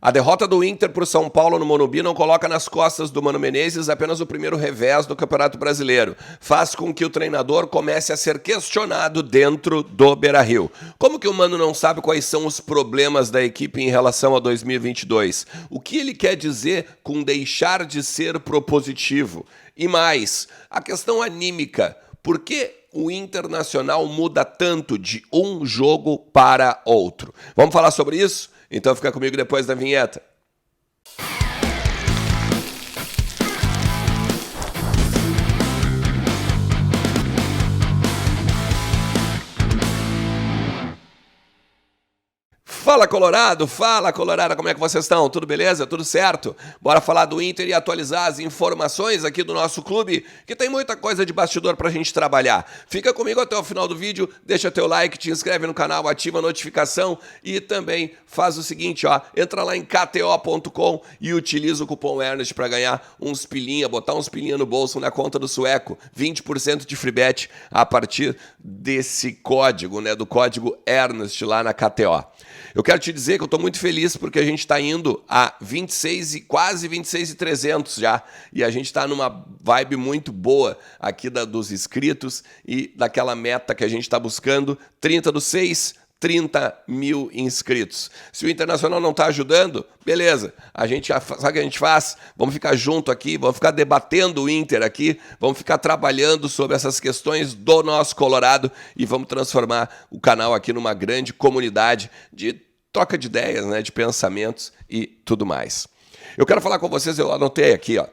A derrota do Inter para o São Paulo no Morumbi não coloca nas costas do Mano Menezes apenas o primeiro revés do Campeonato Brasileiro. Faz com que o treinador comece a ser questionado dentro do Beira-Rio. Como que o Mano não sabe quais são os problemas da equipe em relação a 2022? O que ele quer dizer com deixar de ser propositivo? E mais, a questão anímica. Por que o Internacional muda tanto de um jogo para outro? Vamos falar sobre isso? Então fica comigo depois da vinheta. Fala Colorado, como é que vocês estão? Tudo beleza? Tudo certo? Bora falar do Inter e atualizar as informações aqui do nosso clube, que tem muita coisa de bastidor pra gente trabalhar. Fica comigo até o final do vídeo, deixa teu like, te inscreve no canal, ativa a notificação e também faz o seguinte, ó, entra lá em kto.com e utiliza o cupom Ernest pra ganhar uns pilinha, botar uns pilinha no bolso na conta do Sueco, 20% de free bet a partir desse código, né, do código Ernest lá na KTO. Eu quero te dizer que eu estou muito feliz porque a gente está indo a 26 e quase 26.300 já. E a gente está numa vibe muito boa aqui dos inscritos e daquela meta que a gente está buscando, 30/6, 30 mil inscritos. Se o Internacional não está ajudando, beleza. Sabe o que a gente faz? Vamos ficar junto aqui, vamos ficar debatendo o Inter aqui, vamos ficar trabalhando sobre essas questões do nosso Colorado e vamos transformar o canal aqui numa grande comunidade de troca de ideias, né, de pensamentos e tudo mais. Eu quero falar com vocês, eu anotei aqui, ó.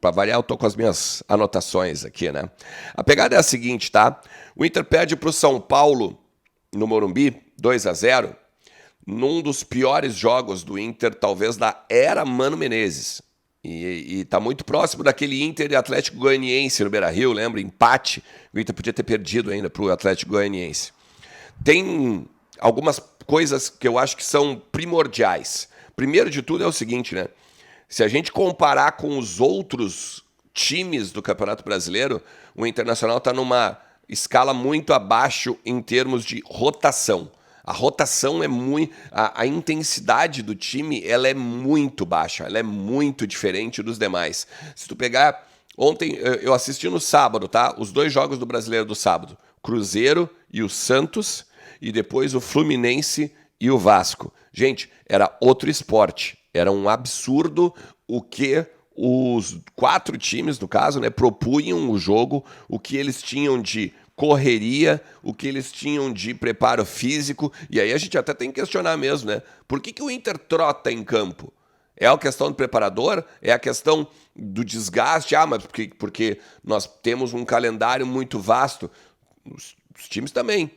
Para variar, eu tô com as minhas anotações aqui, né? A pegada é a seguinte, tá? O Inter perde para o São Paulo no Morumbi, 2-0, num dos piores jogos do Inter, talvez da era Mano Menezes. E tá muito próximo daquele Inter e Atlético Goianiense no Beira-Rio, lembra? Empate. O Inter podia ter perdido ainda pro Atlético Goianiense. Tem algumas coisas que eu acho que são primordiais. Primeiro de tudo é o seguinte, né? Se a gente comparar com os outros times do Campeonato Brasileiro, o Internacional está numa escala muito abaixo em termos de rotação. A rotação é muito... A intensidade do time ela é muito baixa, ela é muito diferente dos demais. Se tu pegar... Ontem eu assisti no sábado, tá? Os dois jogos do Brasileiro do sábado. Cruzeiro e o Santos... e depois o Fluminense e o Vasco. Gente, era outro esporte. Era um absurdo o que os 4 times, no caso, né, propunham o jogo, o que eles tinham de correria, o que eles tinham de preparo físico. E aí a gente até tem que questionar mesmo, né? Por que o Inter trota em campo? É a questão do preparador? É a questão do desgaste? Ah, mas porque nós temos um calendário muito vasto. Os times também.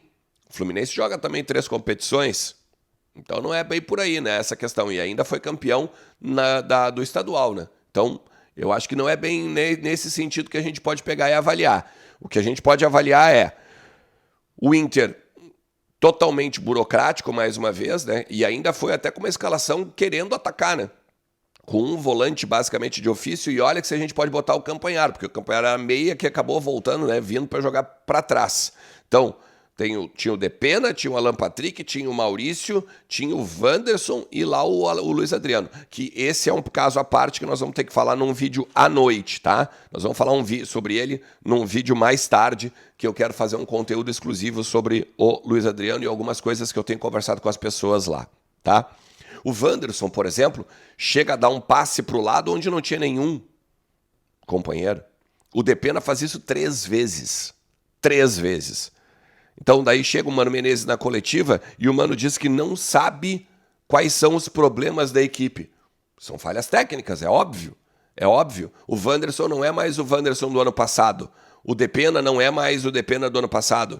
O Fluminense joga também 3 competições, então não é bem por aí, né, essa questão. E ainda foi campeão do estadual, né? Então, eu acho que não é bem nesse sentido que a gente pode pegar e avaliar. O que a gente pode avaliar é o Inter totalmente burocrático, mais uma vez, né? E ainda foi até com uma escalação querendo atacar, né? Com um volante basicamente de ofício, e olha que se a gente pode botar o Campanharo, porque o Campanharo era meia que acabou voltando, né, vindo para jogar para trás. Então, tinha o Depena, tinha o Alan Patrick, tinha o Maurício, tinha o Wanderson e lá o Luiz Adriano. Que esse é um caso à parte que nós vamos ter que falar num vídeo à noite, tá? Nós vamos falar sobre ele num vídeo mais tarde, que eu quero fazer um conteúdo exclusivo sobre o Luiz Adriano e algumas coisas que eu tenho conversado com as pessoas lá, tá? O Wanderson, por exemplo, chega a dar um passe pro lado onde não tinha nenhum companheiro. O Depena faz isso 3 vezes. 3 vezes. Então daí chega o Mano Menezes na coletiva e o Mano diz que não sabe quais são os problemas da equipe. São falhas técnicas, é óbvio. É óbvio. O Wanderson não é mais o Wanderson do ano passado. O Depena não é mais o Depena do ano passado.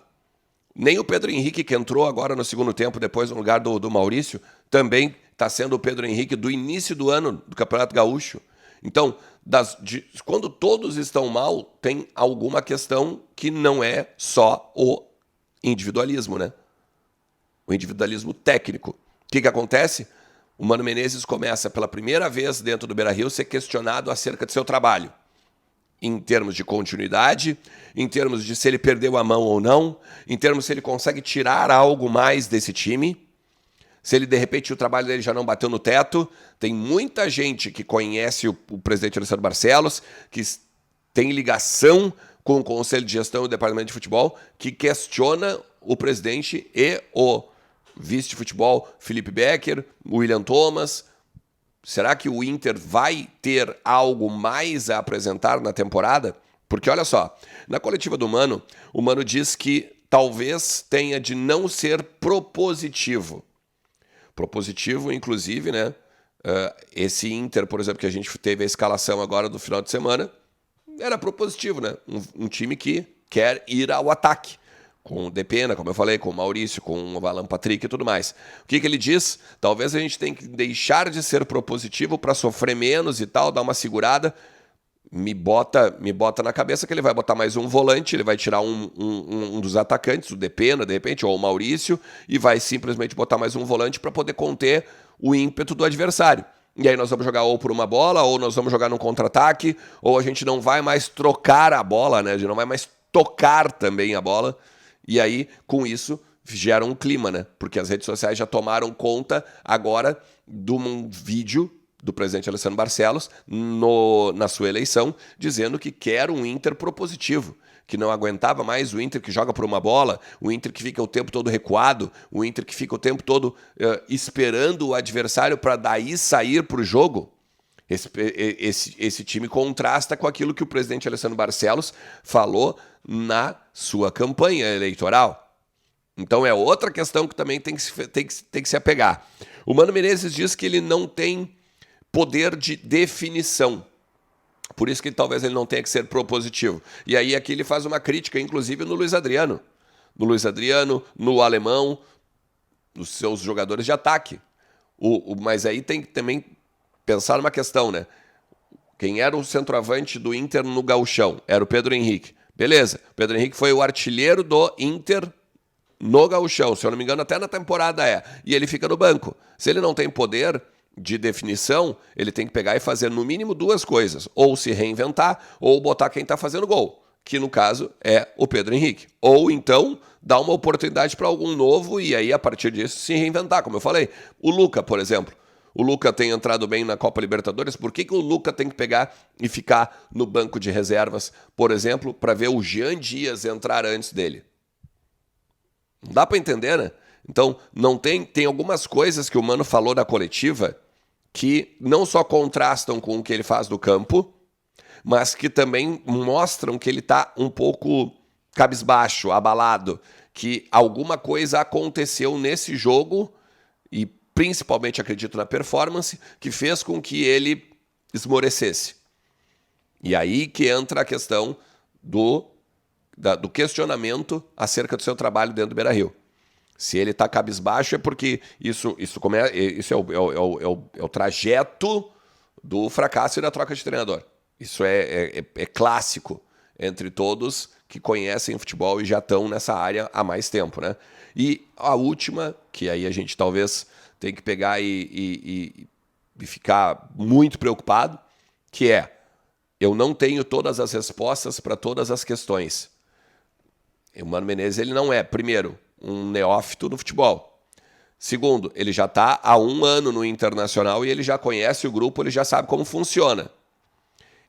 Nem o Pedro Henrique, que entrou agora no segundo tempo, depois no lugar do Maurício, também está sendo o Pedro Henrique do início do ano do Campeonato Gaúcho. Então, quando todos estão mal, tem alguma questão que não é só o individualismo, né? O individualismo técnico. O que acontece? O Mano Menezes começa pela primeira vez dentro do Beira-Rio a ser questionado acerca de seu trabalho. Em termos de continuidade, em termos de se ele perdeu a mão ou não, em termos se ele consegue tirar algo mais desse time, Se ele, de repente, o trabalho dele já não bateu no teto, tem muita gente que conhece o presidente Alessandro Barcelos, que tem ligação com o Conselho de Gestão e o Departamento de Futebol, que questiona o presidente e o vice de futebol Felipe Becker, William Thomas. Será que o Inter vai ter algo mais a apresentar na temporada? Porque, olha só, na coletiva do Mano, o Mano diz que talvez tenha de não ser propositivo. Propositivo, inclusive, né? Esse Inter, por exemplo, que a gente teve a escalação agora do final de semana, era propositivo, né? Um time que quer ir ao ataque. Com o Depena, como eu falei, com o Maurício, com o Alan Patrick e tudo mais. O que ele diz? Talvez a gente tenha que deixar de ser propositivo para sofrer menos e tal, dar uma segurada. Me bota na cabeça que ele vai botar mais um volante, ele vai tirar um dos atacantes, o Depena, de repente, ou o Maurício, e vai simplesmente botar mais um volante para poder conter o ímpeto do adversário. E aí nós vamos jogar ou por uma bola, ou nós vamos jogar num contra-ataque, ou a gente não vai mais trocar a bola, né? A gente não vai mais tocar também a bola. E aí, com isso, gera um clima, né? Porque as redes sociais já tomaram conta agora de um vídeo do presidente Alessandro Barcelos na sua eleição, dizendo que quer um Inter propositivo, que não aguentava mais o Inter que joga por uma bola, o Inter que fica o tempo todo recuado, o Inter que fica o tempo todo esperando o adversário para daí sair para o jogo. Esse time contrasta com aquilo que o presidente Alessandro Barcelos falou na sua campanha eleitoral. Então é outra questão que também tem que se apegar. O Mano Menezes diz que ele não tem poder de definição. Por isso que talvez ele não tenha que ser propositivo. E aí aqui ele faz uma crítica, inclusive, no Luiz Adriano. No Luiz Adriano, no Alemão, nos seus jogadores de ataque. Mas aí tem que também pensar numa questão, né? Quem era o centroavante do Inter no Gauchão? Era o Pedro Henrique. Beleza, o Pedro Henrique foi o artilheiro do Inter no Gauchão, se eu não me engano, até na temporada e ele fica no banco. Se ele não tem poder de definição, ele tem que pegar e fazer no mínimo duas coisas, ou se reinventar, ou botar quem está fazendo gol, que no caso é o Pedro Henrique. Ou então dar uma oportunidade para algum novo e aí a partir disso se reinventar, como eu falei. O Luca, por exemplo. O Luca tem entrado bem na Copa Libertadores, por que o Luca tem que pegar e ficar no banco de reservas, por exemplo, para ver o Jean Dias entrar antes dele? Não dá para entender, né? Então, tem algumas coisas que o Mano falou na coletiva que não só contrastam com o que ele faz do campo, mas que também mostram que ele está um pouco cabisbaixo, abalado, que alguma coisa aconteceu nesse jogo e principalmente, acredito, na performance, que fez com que ele esmorecesse. E aí que entra a questão do questionamento acerca do seu trabalho dentro do Beira-Rio. Se ele está cabisbaixo é porque isso é o trajeto do fracasso e da troca de treinador. Isso é clássico entre todos que conhecem futebol e já estão nessa área há mais tempo, né? E a última, que aí a gente talvez tem que pegar e ficar muito preocupado, que é: eu não tenho todas as respostas para todas as questões. O Mano Menezes, ele não é, primeiro, um neófito do futebol. Segundo, ele já está há 1 ano no Internacional e ele já conhece o grupo, ele já sabe como funciona.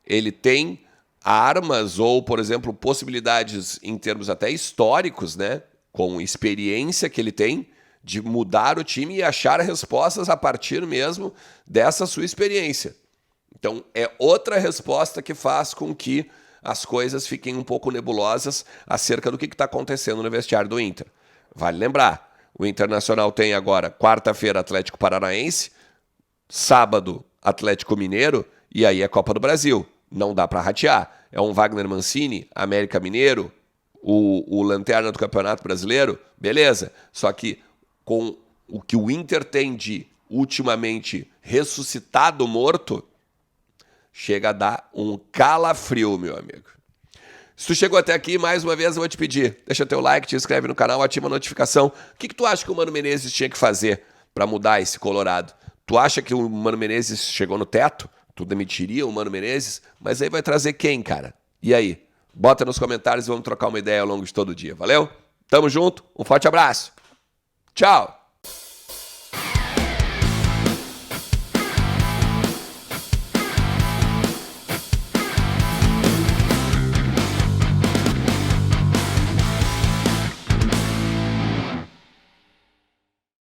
Ele tem armas ou, por exemplo, possibilidades em termos até históricos, né, com experiência que ele tem, de mudar o time e achar respostas a partir mesmo dessa sua experiência. Então, é outra resposta que faz com que as coisas fiquem um pouco nebulosas acerca do que está acontecendo no vestiário do Inter. Vale lembrar, o Internacional tem agora, quarta-feira, Atlético Paranaense, sábado, Atlético Mineiro, e aí é Copa do Brasil. Não dá para ratear. É um Wagner Mancini, América Mineiro, o lanterna do Campeonato Brasileiro, beleza. Só que com o que o Inter tem de, ultimamente, ressuscitado morto, chega a dar um calafrio, meu amigo. Se tu chegou até aqui, mais uma vez eu vou te pedir, deixa teu like, te inscreve no canal, ativa a notificação. O que tu acha que o Mano Menezes tinha que fazer para mudar esse Colorado? Tu acha que o Mano Menezes chegou no teto? Tu demitiria o Mano Menezes? Mas aí vai trazer quem, cara? E aí? Bota nos comentários e vamos trocar uma ideia ao longo de todo o dia. Valeu? Tamo junto, um forte abraço. Tchau!